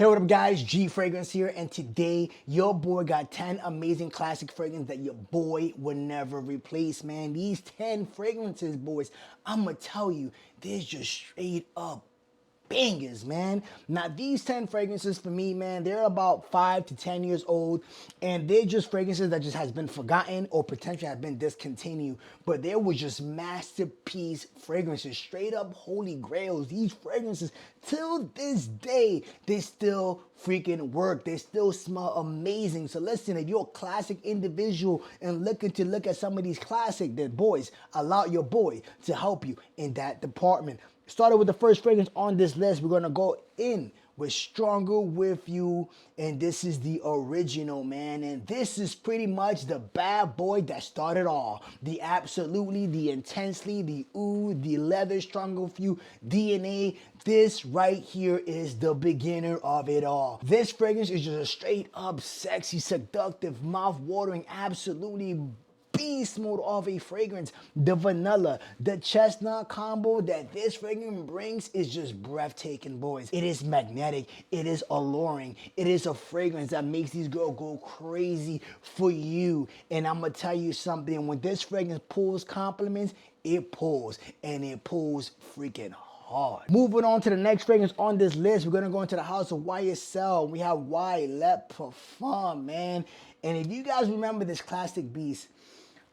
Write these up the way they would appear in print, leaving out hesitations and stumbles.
Hey, what up guys, G Fragrance here, and today your boy got 10 amazing classic fragrances that your boy would never replace, man. These 10 fragrances, boys, I'ma tell you, they're just straight up bangers, man. Now, these 10 fragrances for me, man, they're about 5 to 10 years old, and they're just fragrances that just has been forgotten or potentially have been discontinued. But they were just masterpiece fragrances, straight up holy grails. These fragrances, till this day, they still freaking work. They still smell amazing. So listen, if you're a classic individual and looking to look at some of these classic, then boys, allow your boy to help you in that department. Started with the first fragrance on this list. We're gonna go in with Stronger With You, and this is the original, man. And this is pretty much the bad boy that started all. The absolutely, the intensely, the ooh, the leather Stronger With You, DNA. This right here is the beginner of it all. This fragrance is just a straight up sexy, seductive, mouth-watering, absolutely beast mode of a fragrance. The vanilla, the chestnut combo that this fragrance brings is just breathtaking, boys. It is magnetic, it is alluring, it is a fragrance that makes these girls go crazy for you. And I'm gonna tell you something, when this fragrance pulls compliments, it pulls, and it pulls freaking hard. Moving on to the next fragrance on this list, we're gonna go into the house of YSL. We have Y Le Parfum, man. And if you guys remember this classic beast,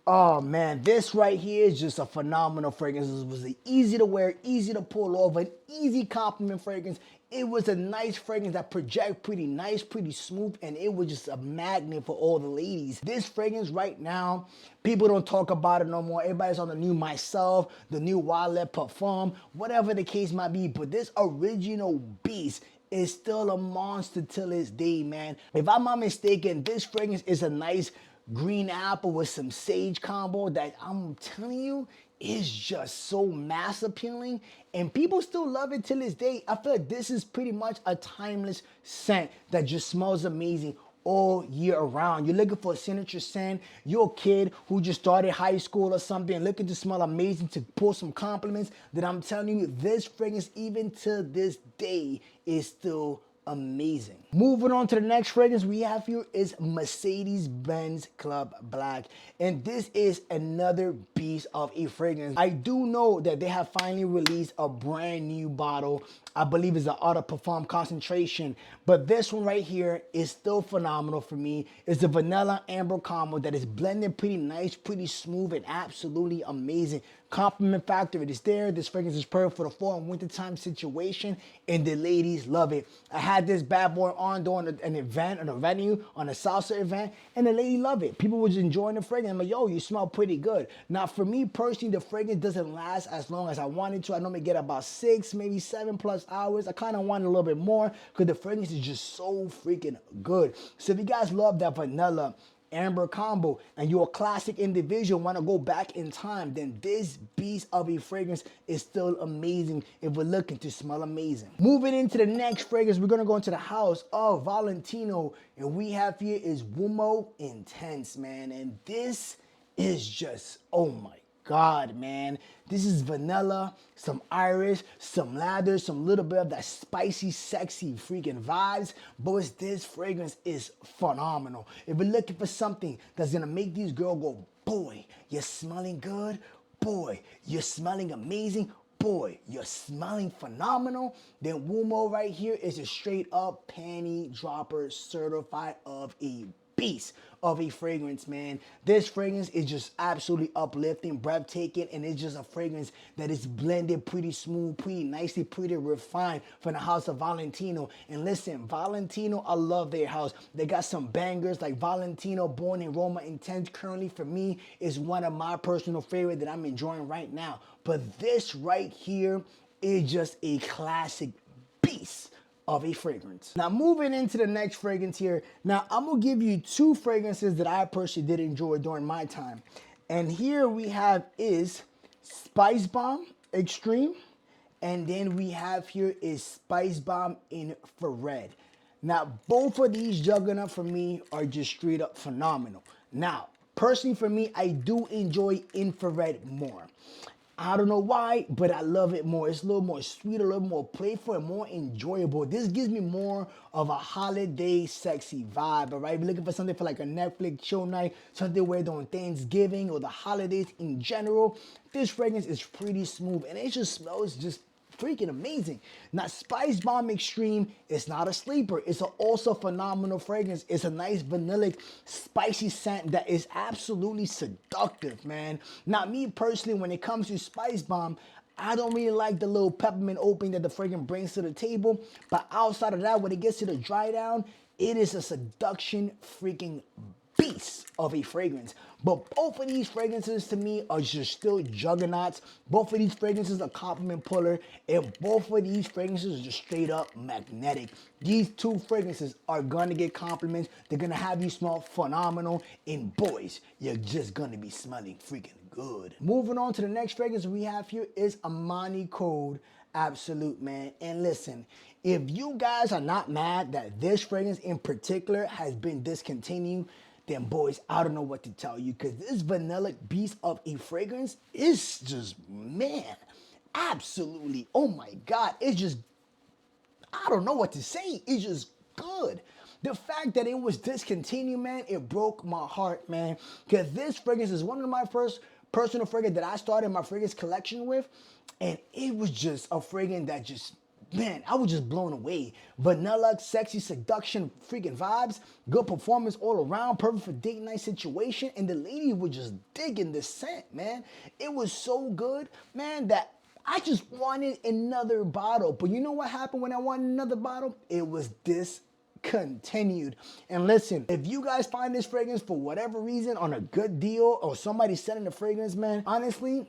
oh man, this right here is just a phenomenal fragrance. It was an easy to wear, easy to pull off, an easy compliment fragrance. It was a nice fragrance that project pretty nice, pretty smooth, and it was just a magnet for all the ladies. This fragrance right now, people don't talk about it no more. Everybody's on the new Myself, the new Y Le Parfum, whatever the case might be. But this original beast is still a monster till this day, man. If I'm not mistaken, this fragrance is a nice green apple with some sage combo that I'm telling you is just so mass appealing, and people still love it till this day. I feel like this is pretty much a timeless scent that just smells amazing all year around. You're looking for a signature scent, you're a kid who just started high school or something, looking to smell amazing, to pull some compliments, then I'm telling you, this fragrance even to this day is still amazing. Moving on to the next fragrance we have here is Mercedes-Benz Club Black, and this is another beast of a fragrance. I do know that they have finally released a brand new bottle. I believe it's the Eau de Parfum concentration, but this one right here is still phenomenal for me. It's the vanilla amber combo that is blended pretty nice, pretty smooth, and absolutely amazing. Compliment factor, it is there. This fragrance is perfect for the fall and wintertime situation, and the ladies love it. I had this bad boy on during an event, on a venue, on a salsa event, and the lady loved it. People were just enjoying the fragrance. I'm like, yo, you smell pretty good. Now, for me personally, the fragrance doesn't last as long as I wanted to. I normally get about 6, maybe 7+ hours. I kind of want a little bit more because the fragrance is just so freaking good. So if you guys love that vanilla amber combo and you're a classic individual, want to go back in time, then this beast of a fragrance is still amazing if we're looking to smell amazing. Moving into the next fragrance, we're going to go into the house of Valentino, and we have here is Womo Intense, man. And this is just, oh my God, man. This is vanilla, some iris, some lather, some little bit of that spicy, sexy freaking vibes. Boys, this fragrance is phenomenal. If we're looking for something that's gonna make these girls go, boy, you're smelling good, boy, you're smelling amazing, boy, you're smelling phenomenal, then Womo right here is a straight up panty dropper certified of a beast of a fragrance, man. This fragrance is just absolutely uplifting, breathtaking, and it's just a fragrance that is blended pretty smooth, pretty nicely, pretty refined from the house of Valentino. And listen, Valentino, I love their house. They got some bangers like Valentino Born in Roma Intense. Currently, for me, is one of my personal favorite that I'm enjoying right now. But this right here is just a classic beast of a fragrance. Now, moving into the next fragrance here. Now, I'm gonna give you 2 fragrances that I personally did enjoy during my time. And here we have is Spice Bomb Extreme, and then we have here is Spice Bomb Infrared. Now, both of these juggernaut for me are just straight up phenomenal. Now, personally for me, I do enjoy infrared more. I don't know why, but I love it more. It's a little more sweet, a little more playful, and more enjoyable. This gives me more of a holiday sexy vibe, all right? If you're looking for something for like a Netflix show night, something where on Thanksgiving or the holidays in general, this fragrance is pretty smooth, and it just smells just freaking amazing. Now, Spice Bomb Extreme is not a sleeper. It's an also phenomenal fragrance. It's a nice vanillic, spicy scent that is absolutely seductive, man. Now, me personally, when it comes to Spice Bomb, I don't really like the little peppermint opening that the fragrance brings to the table. But outside of that, when it gets to the dry down, it is a seduction freaking beast of a fragrance. But both of these fragrances to me are just still juggernauts. Both of these fragrances are compliment puller, and both of these fragrances are just straight up magnetic. These two fragrances are gonna get compliments. They're gonna have you smell phenomenal, and boys, you're just gonna be smelling freaking good. Moving on to the next fragrance we have here is Amani Code Absolute, man. And listen, if you guys are not mad that this fragrance in particular has been discontinued, then boys, I don't know what to tell you, because this vanillic beast of a fragrance is just, man, absolutely, oh my God, it's just, I don't know what to say, it's just good. The fact that it was discontinued, man, it broke my heart, man, because this fragrance is one of my first personal fragrance that I started my fragrance collection with, and it was just a fragrance that just, man, I was just blown away. Vanilla, sexy, seduction, freaking vibes, good performance all around, perfect for date night situation, and the ladies were just digging the scent, man. It was so good, man, that I just wanted another bottle. But you know what happened when I wanted another bottle? It was discontinued. And listen, if you guys find this fragrance for whatever reason on a good deal, or somebody selling the fragrance, man, honestly,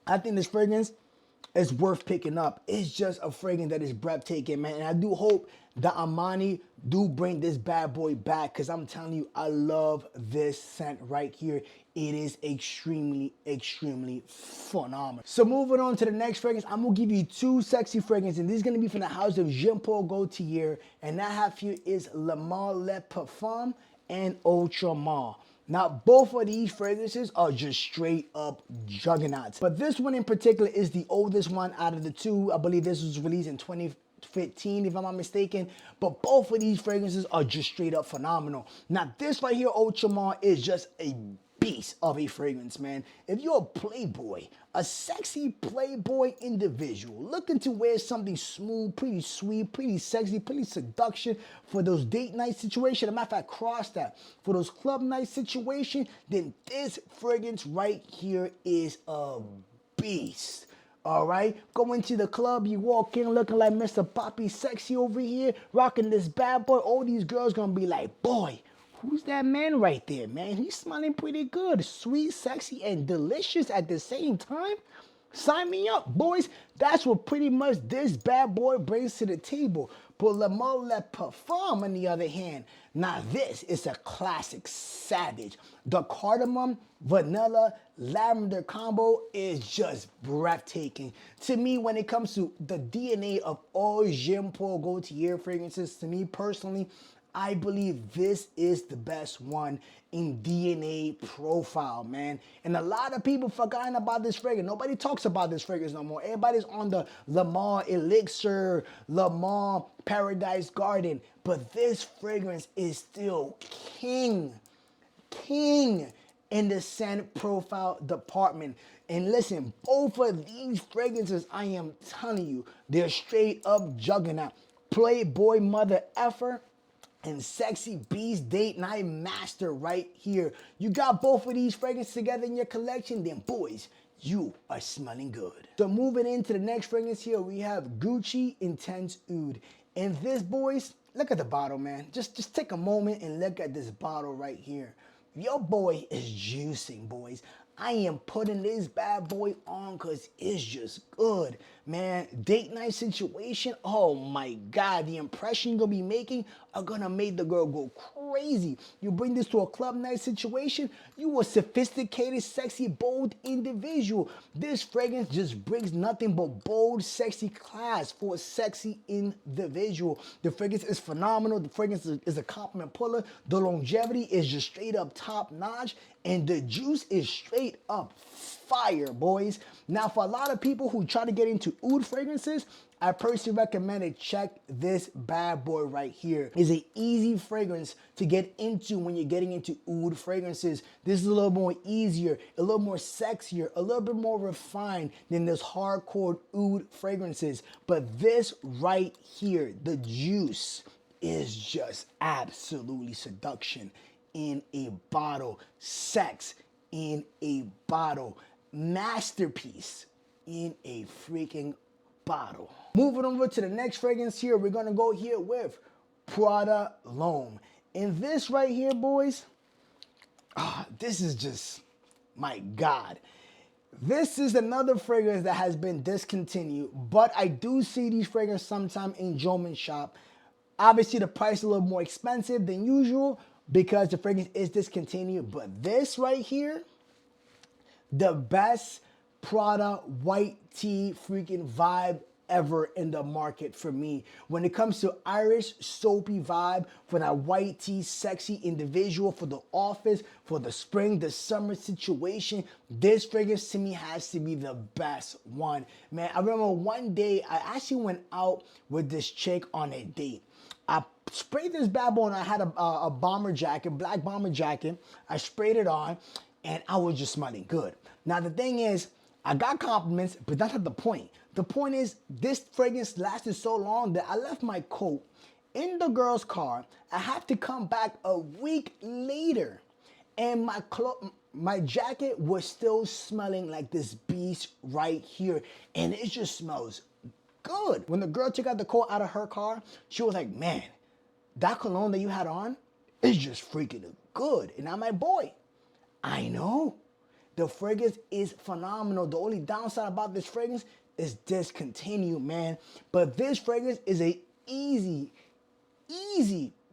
I think this fragrance is worth picking up. It's just a fragrance that is breathtaking, man. And I do hope that Amani do bring this bad boy back, because I'm telling you, I love this scent right here. It is extremely, extremely phenomenal. So moving on to the next fragrance, I'm gonna give you two sexy fragrances, and this is gonna be from the house of Jean Paul Gaultier, and that I have here is Le Male Le Parfum and Ultramar. Now, both of these fragrances are just straight up juggernauts. But this one in particular is the oldest one out of the two. I believe this was released in 2015, if I'm not mistaken. But both of these fragrances are just straight up phenomenal. Now, this right here, Ultramar, is just a beast of a fragrance, man. If you're a playboy, a sexy playboy individual looking to wear something smooth, pretty sweet, pretty sexy, pretty seduction for those date night situations, as a matter of fact, cross that, for those club night situations, then this fragrance right here is a beast. All right, going to the club, you walk in looking like Mr. Poppy Sexy over here, rocking this bad boy. All these girls gonna be like, boy, who's that man right there, man? He's smelling pretty good. Sweet, sexy, and delicious at the same time. Sign me up, boys. That's what pretty much this bad boy brings to the table. But Le Male Le Parfum, on the other hand, now this is a classic savage. The cardamom, vanilla, lavender combo is just breathtaking. To me, when it comes to the DNA of all Jean Paul Gaultier fragrances, to me personally, I believe this is the best one in DNA profile, man. And a lot of people forgotten about this fragrance. Nobody talks about this fragrance no more. Everybody's on the Le Male Elixir, Le Male Paradise Garden. But this fragrance is still king in the scent profile department. And listen, both of these fragrances, I am telling you, they're straight up juggernaut. Playboy mother effer and sexy beast date night master right here. You got both of these fragrances together in your collection, then boys, you are smelling good. So moving into the next fragrance here, we have Gucci Intense Oud. And this, boys, look at the bottle, man. Just take a moment and look at this bottle right here. Your boy is juicing, boys. I am putting this bad boy on because it's just good, man. Date night situation, oh my God. The impression you're going to be making are going to make the girl go crazy. You bring this to a club night situation, you a sophisticated, sexy, bold individual. This fragrance just brings nothing but bold, sexy class for a sexy individual. The fragrance is phenomenal. The fragrance is a compliment puller. The longevity is just straight up top notch. And the juice is straight straight up fire, boys. Now, for a lot of people who try to get into oud fragrances, I personally recommend it. Check this bad boy right here. It's an easy fragrance to get into when you're getting into oud fragrances. This is a little more easier, a little more sexier, a little bit more refined than this hardcore oud fragrances. But this right here, the juice, is just absolutely seduction in a bottle. Sex in a bottle. Masterpiece in a freaking bottle. Moving over to the next fragrance here, we're gonna go here with Prada L'Homme. And this right here, boys, this is just, my God. This is another fragrance that has been discontinued, but I do see these fragrances sometime in German shop. Obviously, the price is a little more expensive than usual because the fragrance is discontinued, but this right here, the best Prada white tea freaking vibe ever in the market for me. When it comes to Irish soapy vibe, for that white tea sexy individual, for the office, for the spring, the summer situation, this fragrance to me has to be the best one. Man, I remember one day I actually went out with this chick on a date. I sprayed this bad boy and I had a bomber jacket, black bomber jacket. I sprayed it on and I was just smelling good. Now the thing is, I got compliments, but that's not the point. The point is, this fragrance lasted so long that I left my coat in the girl's car. I have to come back a week later and my jacket was still smelling like this beast right here. And it just smells good. When the girl took out the coat out of her car, she was like, man, that cologne that you had on is just freaking good. And I'm like, boy, I know. The fragrance is phenomenal. The only downside about this fragrance is discontinued, man. But this fragrance is a easy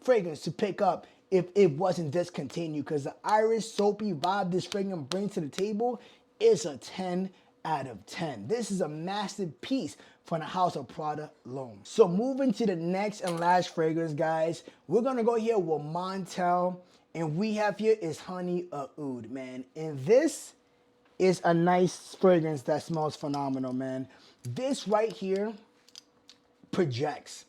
fragrance to pick up if it wasn't discontinued, because the Irish soapy vibe this fragrance brings to the table is a 10 out of 10. This is a masterpiece from the house of Prada L'Homme. So moving to the next and last fragrance, guys, we're gonna go here with Montel, and we have here is Honey Oud, man. And this is a nice fragrance that smells phenomenal, man. This right here projects.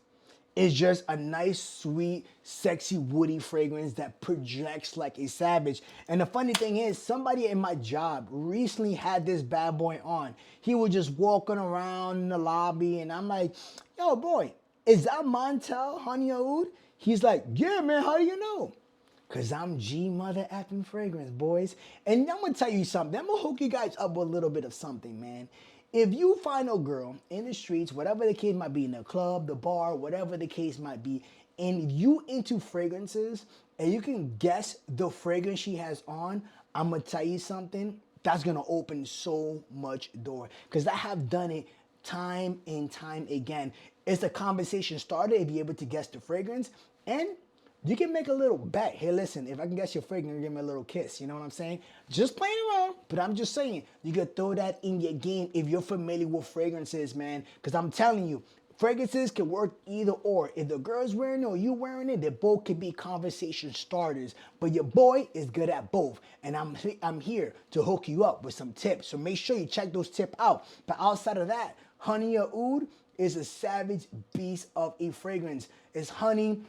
It's just a nice, sweet, sexy, woody fragrance that projects like a savage. And the funny thing is, somebody in my job recently had this bad boy on. He was just walking around in the lobby, and I'm like, yo, boy, is that Montel Honey Oud? He's like, yeah, man, how do you know? Because I'm G mother effing fragrance, boys. And I'm going to tell you something. I'm going to hook you guys up with a little bit of something, man. If you find a girl in the streets, whatever the case might be, in the club, the bar, whatever the case might be, and you into fragrances, and you can guess the fragrance she has on, I'm going to tell you something. That's going to open so much door. Because I have done it time and time again. It's a conversation starter if you're able to guess the fragrance. And you can make a little bet. Hey, listen, if I can guess your fragrance, give me a little kiss. You know what I'm saying? Just playing around, but I'm just saying, you can throw that in your game if you're familiar with fragrances, man. Because I'm telling you, fragrances can work either or. If the girl's wearing it or you wearing it, they both can be conversation starters. But your boy is good at both. And I'm here to hook you up with some tips. So make sure you check those tips out. But outside of that, Honey Oud is a savage beast of a fragrance. It's honey,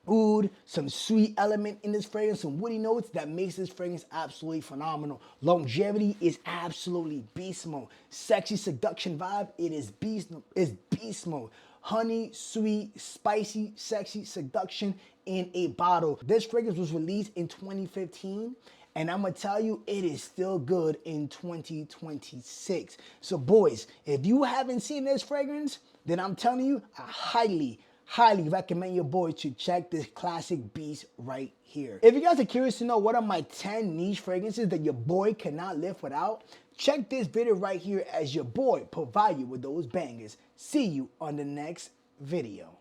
oud, some sweet element in this fragrance, some woody notes that makes this fragrance absolutely phenomenal. Longevity is absolutely beast mode. Sexy seduction vibe, it is beast mode. Honey, sweet, spicy, sexy seduction in a bottle. This fragrance was released in 2015. And I'm going to tell you, it is still good in 2026. So boys, if you haven't seen this fragrance, then I'm telling you, I highly recommend your boy to check this classic beast right here. If you guys are curious to know what are my 10 niche fragrances that your boy cannot live without, check this video right here as your boy provide you with those bangers. See you on the next video.